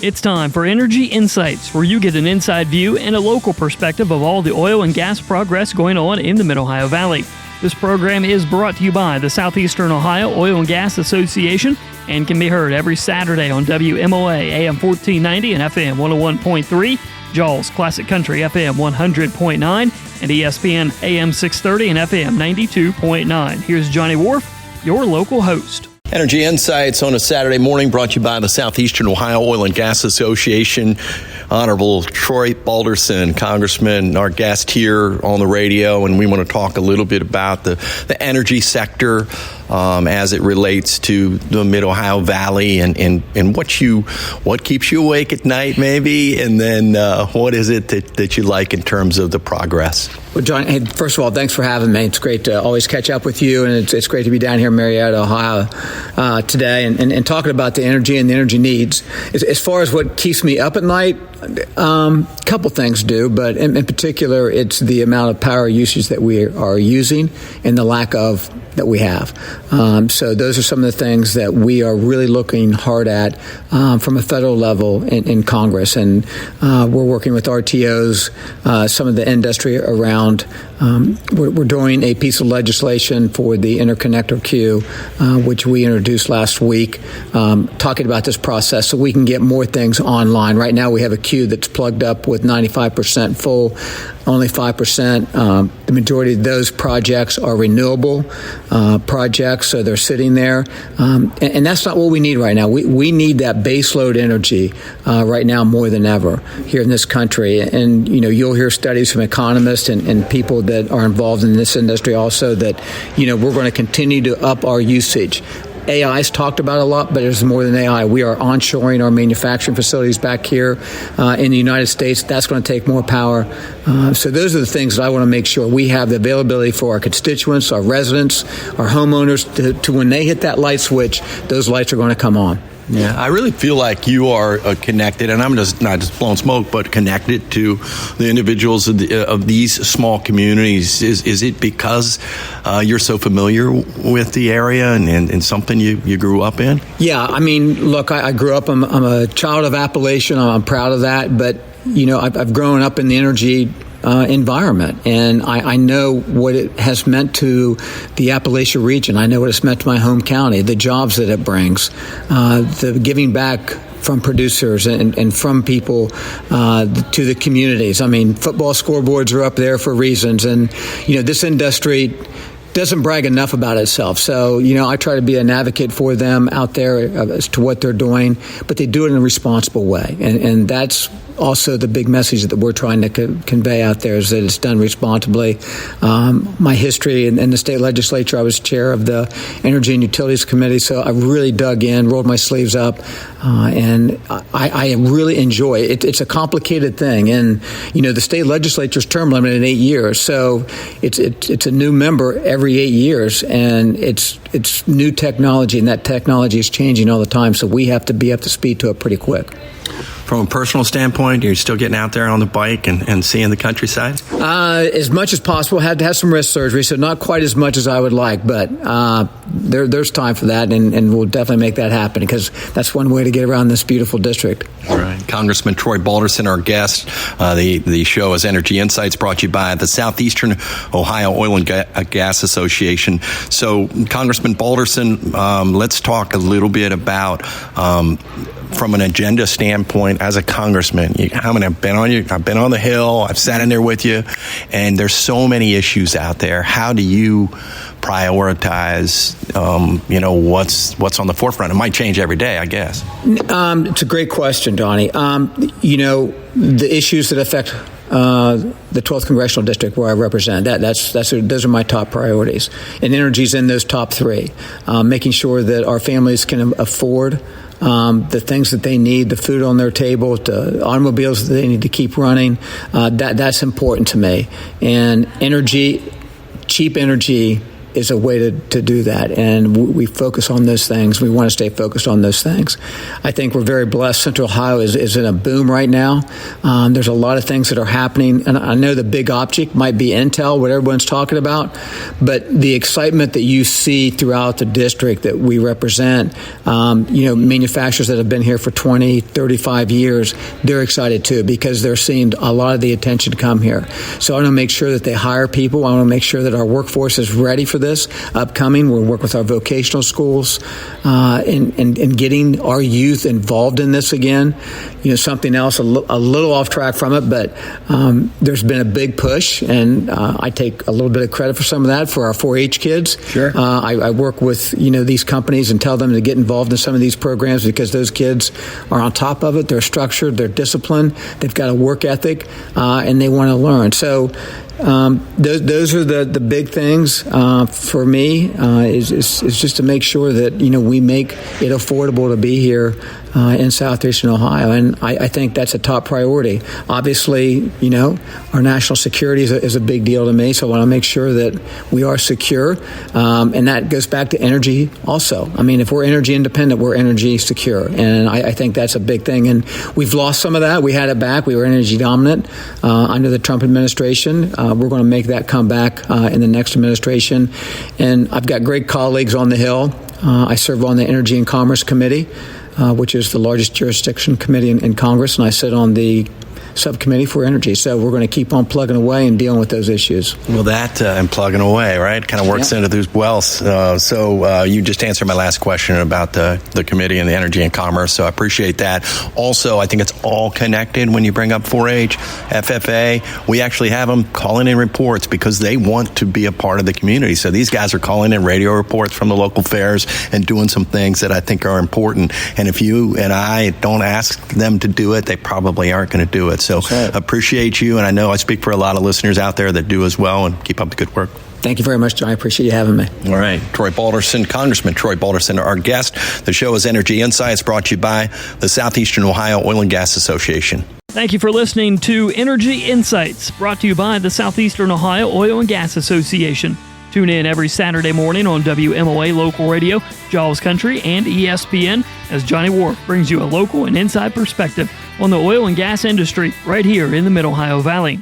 It's time for Energy Insights, where you get an inside view and a local perspective of all the oil and gas progress going on in the Mid-Ohio Valley. This program is brought to you by the Southeastern Ohio Oil and Gas Association and can be heard every Saturday on WMOA AM 1490 and FM 101.3, JAW's Classic Country FM 100.9, and ESPN AM 630 and FM 92.9. Here's Johnny Wharf, your local host. Energy Insights on a Saturday morning brought to you by the Southeastern Ohio Oil and Gas Association. Honorable Troy Balderson, Congressman, our guest here on the radio, and we want to talk a little bit about the energy sector as it relates to the Mid-Ohio Valley and what keeps you awake at night, maybe, and then what is it that you like in terms of the progress? Well, John, hey, first of all, thanks for having me. It's great to always catch up with you, and it's great to be down here in Marietta, Ohio today and talking about the energy and the energy needs. As far as what keeps me up at night, a couple things do, but in particular, it's the amount of power usage that we are using and the lack of that we have. So those are some of the things that we are really looking hard at from a federal level in Congress. And we're working with RTOs, some of the industry around. We're doing a piece of legislation for the interconnector queue, which we introduced last week, talking about this process so we can get more things online. Right now we have a queue that's plugged up with 95% full, only 5%. The majority of those projects are renewable projects, so they're sitting there. And that's not what we need right now. We need that baseload energy right now more than ever here in this country. And, you know, you'll hear studies from economists and people that are involved in this industry also that, you know, we're going to continue to up our usage. AI is talked about a lot, but there's more than AI. We are onshoring our manufacturing facilities back here in the United States. That's going to take more power. So those are the things that I want to make sure we have the availability for our constituents, our residents, our homeowners to when they hit that light switch, those lights are going to come on. Yeah, I really feel like you are connected, and I'm just not just blowing smoke, but connected to the individuals of these small communities. Is it because you're so familiar with the area and something you grew up in? Yeah, I mean, look, I grew up. I'm a child of Appalachian. I'm proud of that. But you know, I've grown up in the energy environment, and I know what it has meant to the Appalachia region. I know what it's meant to my home county, the jobs that it brings, the giving back from producers and from people to the communities. I mean, football scoreboards are up there for reasons, and you know, this industry doesn't brag enough about itself. So, you know, I try to be an advocate for them out there as to what they're doing, but they do it in a responsible way. And that's also the big message that we're trying to convey out there, is that it's done responsibly. My history in the state legislature, I was chair of the Energy and Utilities Committee, so I really dug in, rolled my sleeves up, and I really enjoy it. It's a complicated thing, and you know, the state legislature's term limit in 8 years, so it's a new member every 8 years, and it's new technology, and that technology is changing all the time, so we have to be up to speed to it pretty quick. From a personal standpoint, you're still getting out there on the bike and seeing the countryside? As much as possible. Had to have some wrist surgery, so not quite as much as I would like, but there's time for that, and we'll definitely make that happen, because that's one way to get around this beautiful district. All right. Congressman Troy Balderson, our guest. The show is Energy Insights, brought to you by the Southeastern Ohio Oil and Gas Association. So, Congressman Balderson, let's talk a little bit about from an agenda standpoint as a congressman. I've been on the Hill, I've sat in there with you, and there's so many issues out there. How do you prioritize, what's on the forefront? It might change every day, I guess. It's a great question, Donnie. The issues that affect the 12th Congressional District where I represent, those are my top priorities. And energy's in those top three. Making sure that our families can afford the things that they need, the food on their table, the automobiles that they need to keep running. That's important to me. And energy, cheap energy, is a way to do that. And we focus on those things. We want to stay focused on those things. I think we're very blessed. Central Ohio is in a boom right now. There's a lot of things that are happening. And I know the big object might be Intel, what everyone's talking about. But the excitement that you see throughout the district that we represent, manufacturers that have been here for 20, 35 years, they're excited too because they're seeing a lot of the attention come here. So I want to make sure that they hire people. I want to make sure that our workforce is ready for this upcoming. We'll work with our vocational schools and getting our youth involved in this again. Something else, a little off track from it, but there's been a big push, and I take a little bit of credit for some of that for our 4-H kids. Sure. I work with these companies and tell them to get involved in some of these programs because those kids are on top of it. They're structured, they're disciplined, they've got a work ethic, and they want to learn. So those are the big things for me is just to make sure that we make it affordable to be here in Southeastern Ohio, and I think that's a top priority. Obviously, our national security is a big deal to me, so I want to make sure that we are secure, and that goes back to energy also. I mean, if we're energy independent, we're energy secure, and I think that's a big thing, and we've lost some of that. We had it back. We were energy dominant under the Trump administration. We're going to make that come back in the next administration, and I've got great colleagues on the Hill. I serve on the Energy and Commerce Committee, which is the largest jurisdiction committee in Congress, and I sit on the subcommittee for energy. So we're going to keep on plugging away and dealing with those issues. Well, that and plugging away, right, kind of works into those wells. So you just answered my last question about the committee and the energy and commerce, so I appreciate that. Also, I think it's all connected when you bring up 4-H, FFA. We actually have them calling in reports because they want to be a part of the community. So these guys are calling in radio reports from the local fairs and doing some things that I think are important. And if you and I don't ask them to do it, they probably aren't going to do it. So appreciate you, and I know I speak for a lot of listeners out there that do as well, and keep up the good work. Thank you very much, John. I appreciate you having me. All right. Troy Balderson, Congressman Troy Balderson, our guest. The show is Energy Insights, brought to you by the Southeastern Ohio Oil and Gas Association. Thank you for listening to Energy Insights, brought to you by the Southeastern Ohio Oil and Gas Association. Tune in every Saturday morning on WMOA Local Radio, JAWS Country, and ESPN as Johnny Wharf brings you a local and inside perspective on the oil and gas industry right here in the Mid-Ohio Valley.